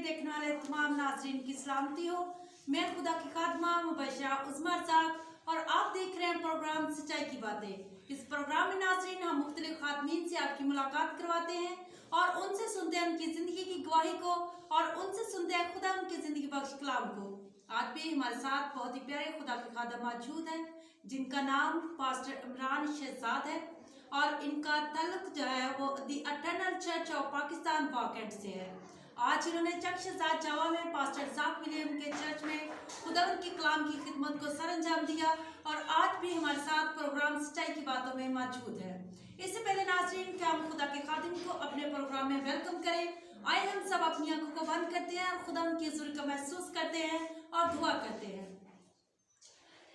देखने वाले तमाम नाज़रीन की सलामती हो। मैं खुदा की खादमा मुबशरा उस्मान साहब और आप देख रहे हैं प्रोग्राम सच्चाई की बातें। इस प्रोग्राम में नाज़रीन हम मुख्तलिफ खातमीन से आपकी मुलाकात करवाते हैं और उनसे सुनते हैं उनकी ज़िंदगी की गवाही को और उनसे सुनते हैं खुदा उनकी ज़िंदगी बख्श कलाम को। आज भी हमारे साथ बहुत ही प्यारे खुदा के खादम मौजूद हैं जिनका नाम पास्टर इमरान शहजाद है और इनका ताल्लुक जो है वो the eternal church of Pakistan वाकेंट से है। आज इन्होंने चक शहजाद जावा में पास्टर साहब विलियम के चर्च में खुदावंद की कलाम की खिदमत को सर अंजाम दिया और आज भी हमारे साथ प्रोग्राम सच्चाई की बातों में मौजूद है। इससे पहले नाज़रीन क्या हम खुदा के खादिम को अपने प्रोग्राम में वेलकम करें। आइए हम सब अपनी आंखों को बंद करते हैं और खुदावंद की हुज़ूर को महसूस करते हैं और दुआ करते हैं।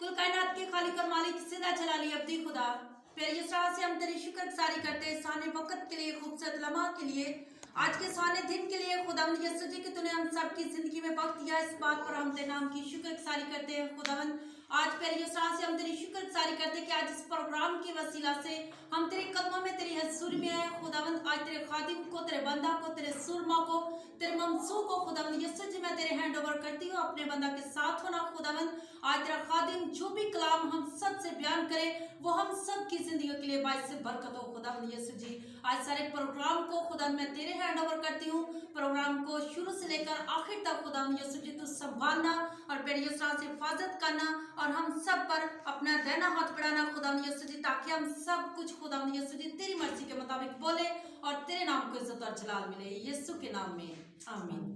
कुल कायनात के खालिक और मालिक सिदा जलाली अब्दी खुदा, फिर इस राह से हम तेरी शुक्रगुज़ारी करते हैं साने वक्त के लिए, खूबसूरत लम्हा के लिए, आज के साने दिन के लिए। खुदावंद यीशु जी कि तूने हम सब की जिंदगी में वक्त दिया, इस बात पर हम तेरे नाम की शुक्रगुज़ारी करते हैं। खुदावंद आज फिर इस राह से हम तेरी शुक्रगुज़ारी करते हैं कि आज इस प्रोग्राम की वसीला से हम तेरे कदमों में, तेरी हज़ूरी में आए। खुदावंद आज तेरे खादिम को, तेरे बंदा को, तेरे सुरमा को, तेरे ममसू को खुदावंद यीशु जी मैं तेरे हैंड ओवर करती हूँ। अपने बंदा के साथ होना खुदावंद, आज तेरा खादिम जो भी कलाम हम सब से बयान करे वो हम सब की जिंदगी के लिए बाइस से बरकत हो। खुदावंद यीशु जी आज सारे प्रोग्राम को खुदावंद मैं तेरे हैंड ओवर करती हूँ। प्रोग्राम को शुरू से लेकर आखिर तक खुदावंद यीशु जी तू संभालना और फिर इस राह से हिफाजत करना और हम सब पर अपना रहना हाथ बढ़ाना खुदावंद यीशु जी, ताकि हम सब कुछ खुदावंद यीशु जी तेरी मर्जी के मुताबिक बोले और तेरे नाम को इज्जत और जलाल मिले, यीशु के नाम में आमीन।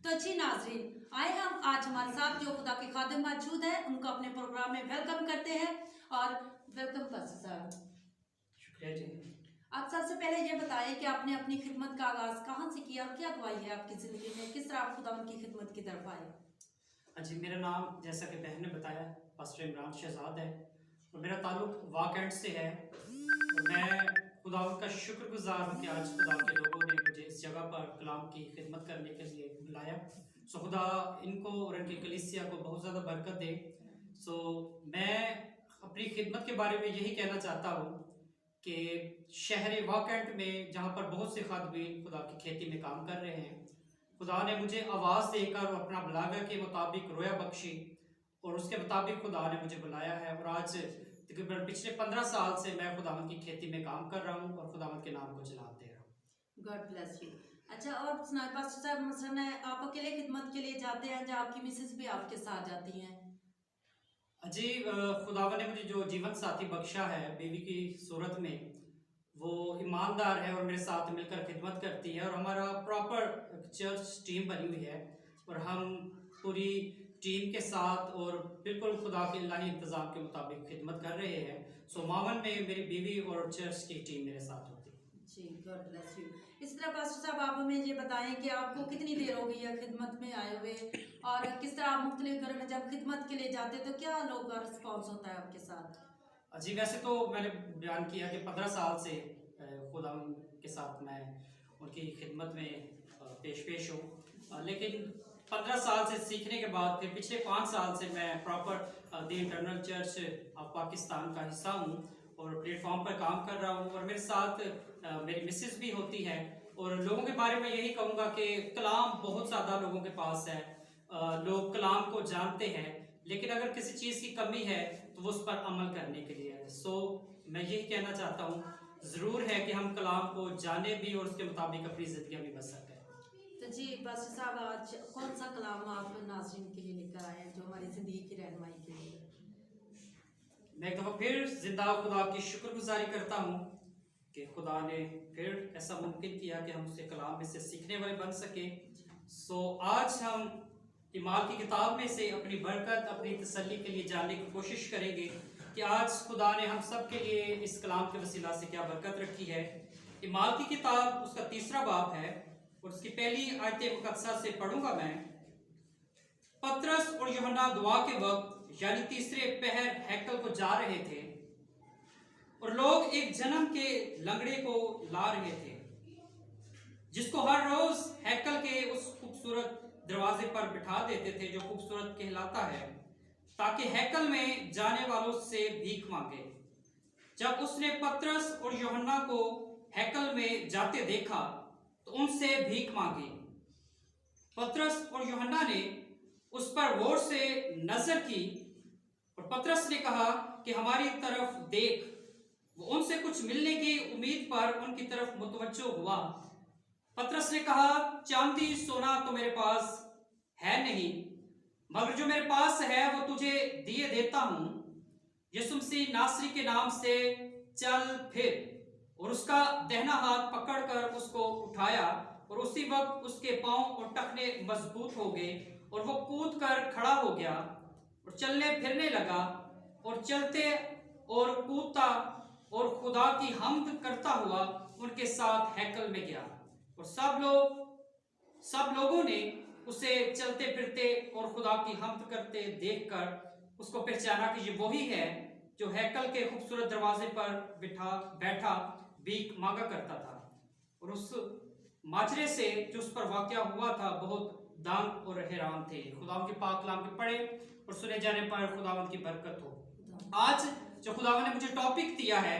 तो जी नाज़रीन, आए हम आज हमारे साथ जो खुदा के खादिम मौजूद है उनको अपने प्रोग्राम में वेलकम करते हैं और वेलकम पास्टर साहब। शुक्रिया जी। आप सबसे पहले ये बताएं कि आपने अपनी खिदमत का आगाज कहाँ से किया और क्या गवाही है आपकी ज़िंदगी में, किस तरह आप खुदा की खिदमत की तरफ आए? जी, मेरा नाम जैसा कि बहन ने बताया पास्टर इमरान शहजाद है और मेरा ताल्लुक वाकेंट से है और मैं खुदा का शुक्रगुजार हूँ कि आज खुदा के लोगों ने मुझे इस जगह पर कलाम की खिदमत करने के लिए बुलाया। सो खुदा इनको और इनकी कलीसिया को बहुत ज़्यादा बरकत दे। सो मैं अपनी खिदमत के बारे में यही कहना चाहता हूँ कि शहर वाकेंट में जहाँ पर बहुत से खादमीन खुदा की खेती में काम कर रहे हैं, खुदा ने मुझे आवाज़ देकर और अपना बुलावा के मुताबिक रोया बख्शी और उसके मुताबिक खुदा ने मुझे बुलाया है और आज तकरीबन पिछले 15 साल से मैं खुदावंद की खेती में काम कर रहा हूँ और खुदावंद के नाम को जलाते रहा हूँ। God bless you. अच्छा, और सुनाए पास्टर साहब, मसलन आप अकेले खिदमत के लिए जाते हैं या आपकी मिसेस भी आपके साथ जाती हैं? जी, खुदावंद ने मुझे जो जीवन साथी बख्शा है बीवी की सूरत में, वो ईमानदार है और मेरे साथ मिलकर खिदमत करती है और हमारा प्रॉपर चर्च टीम बनी हुई है और हम पूरी टीम के साथ और बिल्कुल खुदा के इलाही इंतज़ाम के मुताबिक खिदमत कर रहे हैं। सो मावन में मेरी बीवी और चर्च की टीम मेरे साथ होती है। जी, गॉड ब्लेस यू। इस तरह पास्टर साहब आप हमें ये बताएं कि आपको कितनी देर हो गई है खिदमत में आए हुए और किस तरह आप मुख्तलिफ घरों में जब खिदमत के लिए जाते तो क्या लोग का रिस्पॉन्स होता है आपके साथ? जी, वैसे तो मैंने बयान किया कि 15 साल से खुदा के साथ मैं उनकी खिदमत में पेश हूँ, लेकिन 15 साल से सीखने के बाद फिर पिछले 5 साल से मैं proper the internal church of Pakistan का हिस्सा हूँ और प्लेटफॉर्म पर काम कर रहा हूँ और मेरे साथ मेरी मिसेस भी होती है। और लोगों के बारे में यही कहूँगा कि कलाम बहुत ज़्यादा लोगों के पास है, लोग कलाम को जानते हैं, लेकिन अगर किसी चीज़ की कमी है तो वो उस पर अमल करने के लिए है। सो मैं यही कहना चाहता हूँ, ज़रूर है कि हम कलाम को जाने भी और उसके मुताबिक अपनी ज़िंदगी भी बच सकते हैं। तो जी पास्टर साहब, आज कौन सा कलाम आप नाज़रीन के लिए लेकर आए हैं जो हमारी ज़िंदगी की रहनुमाई के लिए? मैं एक दफ़ा फिर जिंदा खुदा की शुक्रगुजारी करता हूँ कि खुदा ने फिर ऐसा मुमकिन किया कि हम उसके कलाम में से सीखने वाले बन सके। सो आज हम इमाल की किताब में से अपनी बरकत, अपनी तसल्ली के लिए जानने की कोशिश करेंगे कि आज खुदा ने हम सब के लिए इस कलाम के वसीला से क्या बरकत रखी है। इमाल की किताब उसका 3रा बाब है और उसकी पहली आयत मुकद्दसा से पढ़ूंगा मैं। पतरस और यूहन्ना दुआ के वक्त यानी तीसरे पहर हैकल को जा रहे थे और लोग एक जन्म के लंगड़े को ला रहे थे जिसको हर रोज हैकल के उस खूबसूरत दरवाजे पर बिठा देते थे जो खूबसूरत कहलाता है, ताकि हैकल में जाने वालों से भीख मांगे। जब उसने पतरस और यूहन्ना को हैकल में जाते देखा तो उनसे भीख मांगी। पतरस और यूहन्ना ने उस पर गौर से नजर की और पतरस ने कहा कि हमारी तरफ देख। वो उनसे कुछ मिलने की उम्मीद पर उनकी तरफ मुतवज्जो हुआ। पतरस ने कहा, चांदी सोना तो मेरे पास है नहीं, मगर जो मेरे पास है वो तुझे दिए देता हूं। यीशु मसीह नासरी के नाम से चल फिर। और उसका दाहिना हाथ पकड़कर उसको उठाया और उसी वक्त उसके पांव और टखने मजबूत हो गए और वो कूद कर खड़ा हो गया और चलने फिरने लगा और चलते और कूदता और खुदा की हम्द करता हुआ उनके साथ हैकल में गया। और सब लोगों ने उसे चलते फिरते और खुदा की हम्द करते देखकर उसको पहचाना कि ये वही है जो हैकल के खूबसूरत दरवाजे पर बैठा भीख मांगा करता था। और उस माजरे से जो उस पर वाकया हुआ था बहुत दंग और हैरान थे। खुदा के पाक कलाम के पढ़े और सुने जाने पर खुदावंद की बरकत हो। आज जो खुदावंद ने मुझे टॉपिक दिया है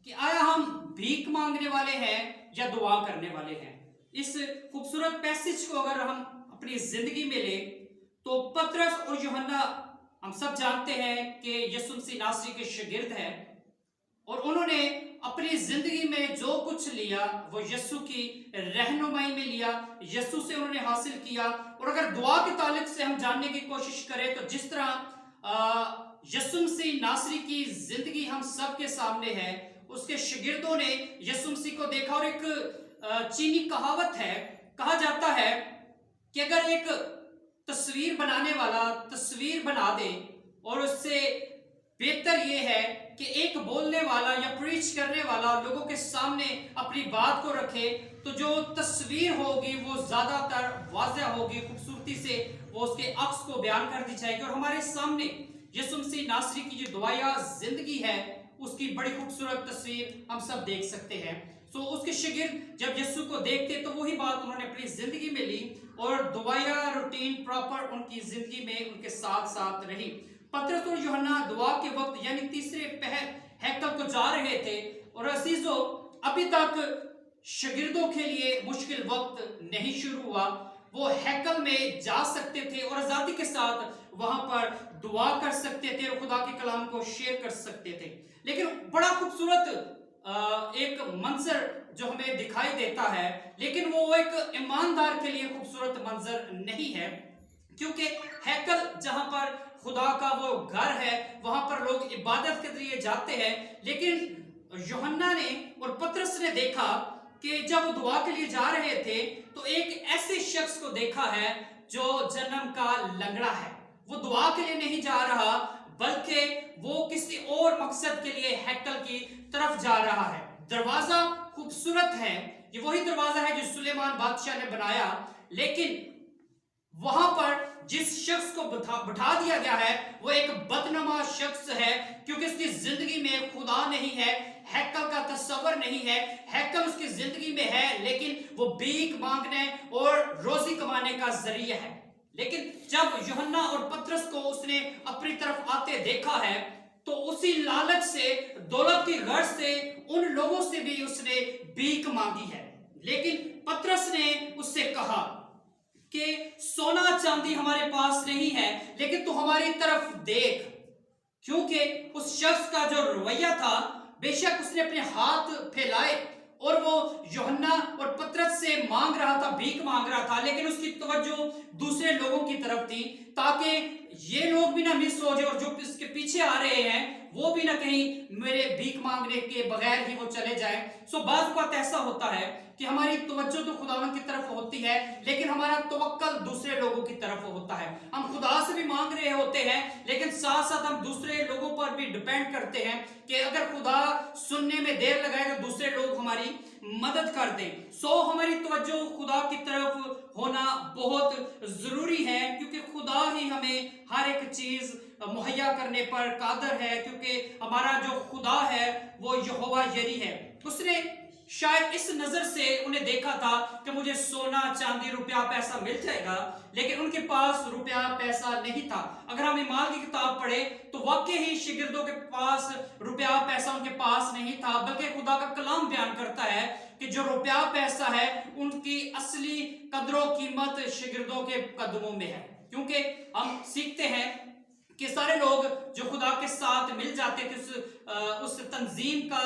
कि आया हम भीख मांगने वाले हैं या दुआ करने वाले हैं। इस खूबसूरत पैसेज को अगर हम अपनी जिंदगी में ले तो पतरस और यूहन्ना हम सब जानते हैं कि यीशु मसीह नासरी के शागिर्द हैं और उन्होंने अपनी जिंदगी में जो कुछ लिया वो यीशु की रहनुमाई में लिया, यीशु से उन्होंने हासिल किया। और अगर दुआ के ताल्लुक से हम जानने की कोशिश करें तो जिस तरह यीशु मसीह नासरी की जिंदगी हम सब के सामने है, उसके शागिर्दों ने यीशु मसीह को देखा। और एक चीनी कहावत है, कहा जाता है कि अगर एक तस्वीर बनाने वाला तस्वीर बना दे और उससे बेहतर यह है कि एक बोलने वाला या प्रीच करने वाला लोगों के सामने अपनी बात को रखे, तो जो तस्वीर होगी वो ज्यादातर वाज़ेह होगी, खूबसूरती से वो उसके अक्स को बयान कर दी जाएगी। और हमारे सामने यीशु मसीह नासरी की जो दुआया जिंदगी है उसकी बड़ी खूबसूरत तस्वीर हम सब देख सकते हैं। उसके शागिर्द जब यीशु को देखते तो वही बात उन्होंने अपनी जिंदगी में ली और दुआया रूटीन प्रॉपर उनकी जिंदगी में उनके साथ साथ रही। पतरस और यूहन्ना दुआ के वक्त यानी तीसरे पहर हैकल को जा रहे थे और अजीजों अभी तक शागिर्दों के लिए मुश्किल वक्त नहीं शुरू हुआ। वो हैकल में जा सकते थे और आजादी के साथ वहां पर दुआ कर सकते थे और खुदा के कलाम को शेयर कर सकते थे। लेकिन बड़ा खूबसूरत एक मंजर जो हमें दिखाई देता है, लेकिन वो एक ईमानदार के लिए खूबसूरत मंजर नहीं है, क्योंकि हैकल जहां पर खुदा का वो घर है वहां पर लोग इबादत के लिए जाते हैं। लेकिन यूहन्ना ने और पतरस ने देखा कि जब वो दुआ के लिए जा रहे थे तो एक ऐसे शख्स को देखा है जो जन्म का लंगड़ा है। वो दुआ के लिए नहीं जा रहा बल्कि वो किसी और मकसद के लिए हैकल की तरफ जा रहा है। दरवाजा खूबसूरत है, ये वही दरवाजा है जो सुलेमान बादशाह ने बनाया, लेकिन वहां पर जिस शख्स को बिठा दिया गया है वो एक बदनमा शख्स है, क्योंकि उसकी जिंदगी में खुदा नहीं है, हैकल का तस्वर नहीं है। हैकल उसकी जिंदगी में है लेकिन वो भीख मांगने और रोजी कमाने का जरिया है। लेकिन जब यूहन्ना और पतरस को उसने अपनी तरफ आते देखा है तो उसी लालच से, दौलत की गर्ज से उन लोगों से भी उसने भीख मांगी है। लेकिन पतरस ने उससे कहा कि सोना चांदी हमारे पास नहीं है, लेकिन तू हमारी तरफ देख। क्योंकि उस शख्स का जो रवैया था, बेशक उसने अपने हाथ फैलाए और वो यूहन्ना और पतरस से मांग रहा था, भीख मांग रहा था, लेकिन उसकी तवज्जो दूसरे लोगों की तरफ थी ताकि ये लोग भी ना मिस हो जाए और जो इसके पीछे आ रहे हैं वो भी ना कहीं मेरे भीख मांगने के बगैर ही वो चले जाए। बात बात ऐसा होता है कि हमारी तवज्जो तो खुदावंद की तरफ होती है लेकिन हमारा तवक्कल दूसरे लोगों की तरफ होता है। हम खुदा से भी मांग रहे होते हैं लेकिन साथ साथ हम दूसरे लोगों पर भी डिपेंड करते हैं कि अगर खुदा सुनने में देर लगाए तो दूसरे लोग हमारी मदद कर दें। हमारी तवज्जो खुदा की तरफ होना बहुत जरूरी है, क्योंकि खुदा ही हमें हर एक चीज मुहैया करने पर कादर है, क्योंकि हमारा जो खुदा है वो यहोवा यरी है। उसने शायद इस नजर से उन्हें देखा था कि मुझे सोना चांदी रुपया पैसा मिल जाएगा, लेकिन उनके पास रुपया पैसा नहीं था। अगर हम ईमाल की किताब पढ़े तो वाकई ही शागिर्दों के पास रुपया पैसा उनके पास नहीं था, बल्कि खुदा का कलाम बयान करता है कि जो रुपया पैसा है उनकी असली कदरों कीमत शागिर्दों के कदमों में है। क्योंकि हम सीखते हैं कि सारे लोग जो खुदा के साथ मिल जाते थे, उस तंजीम का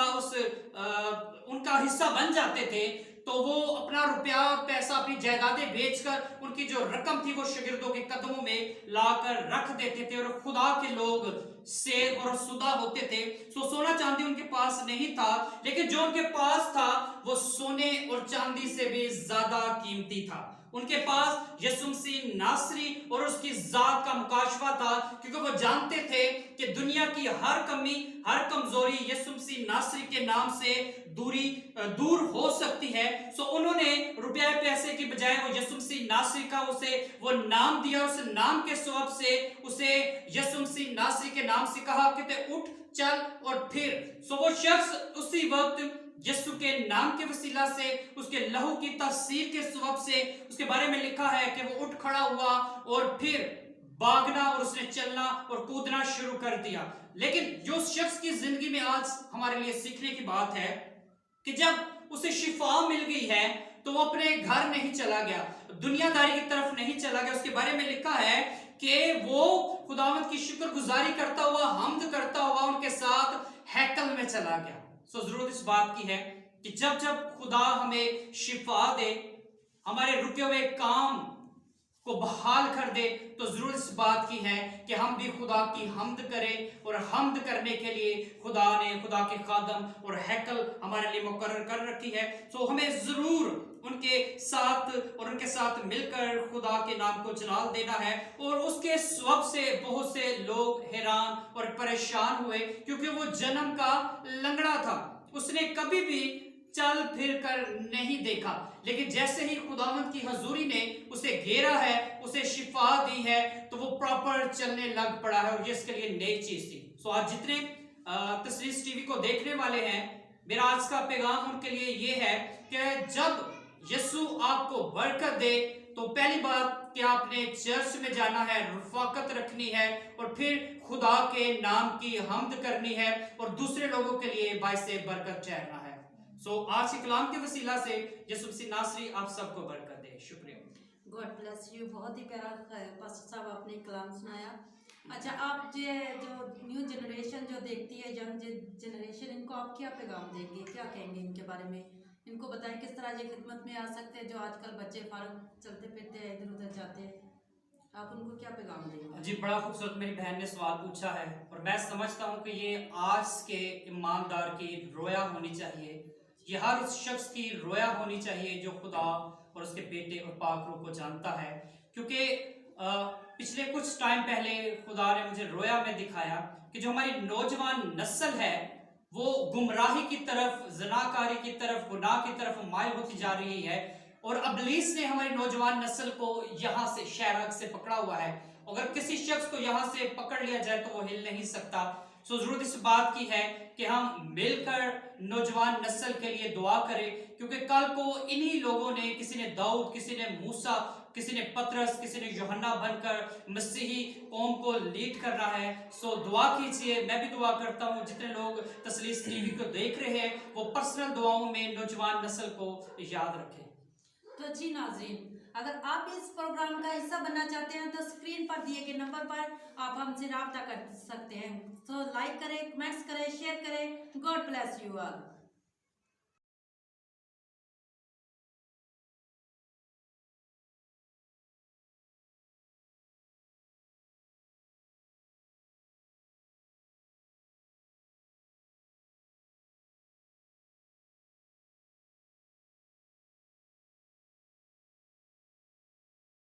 उनका हिस्सा बन जाते थे, तो वो अपना रुपया पैसा अपनी जायदादें बेचकर उनकी जो रकम थी वो शागिर्दों के कदमों में लाकर रख देते थे। और खुदा के लोग शेर और सुदा होते थे। सोना चांदी उनके पास नहीं था, लेकिन जो उनके पास था वो सोने और चांदी से भी ज्यादा कीमती था। उनके पास यीशु मसीह नासरी और उसकी जात का मुकाशफा था, क्योंकि वो जानते थे कि दुनिया की हर कमी, हर कमजोरी यीशु मसीह नासरी के नाम से दूर हो सकती है। सो उन्होंने रुपया पैसे की बजाय वो यीशु मसीह नासरी का उसे वो नाम दिया। उस नाम के सबब से उसे यीशु मसीह नासरी के नाम से कहा कि ते उठ चल और फिर। सो वो शख्स उसी वक्त यीशु के नाम के वसीला से, उसके लहू की तासीर के सबब से, उसके बारे में लिखा है कि वो उठ खड़ा हुआ और फिर भागना और उसने चलना और कूदना शुरू कर दिया। लेकिन जो शख्स की जिंदगी में आज हमारे लिए सीखने की बात है कि जब उसे शिफा मिल गई है तो वो अपने घर नहीं चला गया, दुनियादारी की तरफ नहीं चला गया। उसके बारे में लिखा है कि वो खुदावंद की शुक्रगुजारी करता हुआ, हम्द करता हुआ उनके साथ हैकल में चला गया। सो जरूरत इस बात की है कि जब जब खुदा हमें शिफा दे, हमारे रुके हुए काम को बहाल कर दे, तो जरूरत इस बात की है कि हम भी खुदा की हम्द करें। और हम्द करने के लिए खुदा ने खुदा के खादम और हैकल हमारे लिए मुकर्रर कर रखी है। सो हमें जरूर उनके साथ मिलकर खुदा के नाम को जलाल देना है। और उसके सबब से बहुत से लोग हैरान और परेशान हुए, क्योंकि वो जन्म का लंगड़ा था, उसने कभी भी चल फिर कर नहीं देखा। लेकिन जैसे ही खुदावंद की हजूरी ने उसे घेरा है, उसे शिफा दी है, तो वो प्रॉपर चलने लग पड़ा है। और ये इसके लिए नई चीज थी। सो आज जितने तस्लीस टीवी को देखने वाले हैं, मेरा आज का पैगाम उनके लिए ये है कि जब यीशु आपको बरकत दे, तो पहली बात कि आपने चर्च में जाना है, रफाकत रखनी है, और फिर खुदा के नाम की हम्द करनी है, और दूसरे लोगों के लिए बाइसे बरकत ठहरना है। सो आज के कलाम के वसीला से यीशु मसीह नासरी आप सबको बरकत दे। शुक्रिया। God bless you. बहुत ही प्यारा पास्टर साहब आपने कलाम सुनाया। अच्छा, आप जो न्यू जनरेशन जो देखती है, यंग जनरेशन, इनको आप क्या पैगाम देंगे, क्या कहेंगे इनके बारे में? इनको बताएं किस तरह ये खिदमत में आ सकते हैं, जो आजकल बच्चे फारग चलते फिरते हैं, इधर उधर जाते हैं, आप उनको क्या पैगाम देंगे? जी, बड़ा खूबसूरत मेरी बहन ने सवाल पूछा है, और मैं समझता हूँ कि ये आज के ईमानदार की रोया होनी चाहिए। ये हर उस शख्स की रोया होनी चाहिए जो खुदा और उसके बेटे और पाक रूह को जानता है। क्योंकि पिछले कुछ टाइम पहले खुदा ने मुझे रोया में दिखाया कि जो हमारी नौजवान नस्ल है वो गुमराही की तरफ, ज़नाकारी की तरफ, गुनाह की तरफ माइल होती जा रही है। और इब्लीस ने हमारी नौजवान नस्ल को यहाँ से शहरक से पकड़ा हुआ है। अगर किसी शख्स को यहाँ से पकड़ लिया जाए तो वो हिल नहीं सकता। सो जरूरत इस बात की है कि हम मिलकर नौजवान नस्ल के लिए दुआ करें, क्योंकि कल को इन्हीं लोगों ने, किसी ने दाऊद, किसी ने मूसा, किसी ने पतरस, किसी ने यूहन्ना बनकर मसीही कौम को लीड करना है। सो दुआ कीजिए। मैं भी दुआ करता हूँ, जितने लोग तस्लीस टीवी को देख रहे हैं वो पर्सनल दुआओं में नौजवान नस्ल को याद रखें। तो जी नाज़रीन, अगर आप इस प्रोग्राम का हिस्सा बनना चाहते हैं तो स्क्रीन पर दिए गए नंबर पर आप हमसे रब्ता कर सकते हैं। तो लाइक करें, कमेंट्स करें, शेयर करें। God bless you all.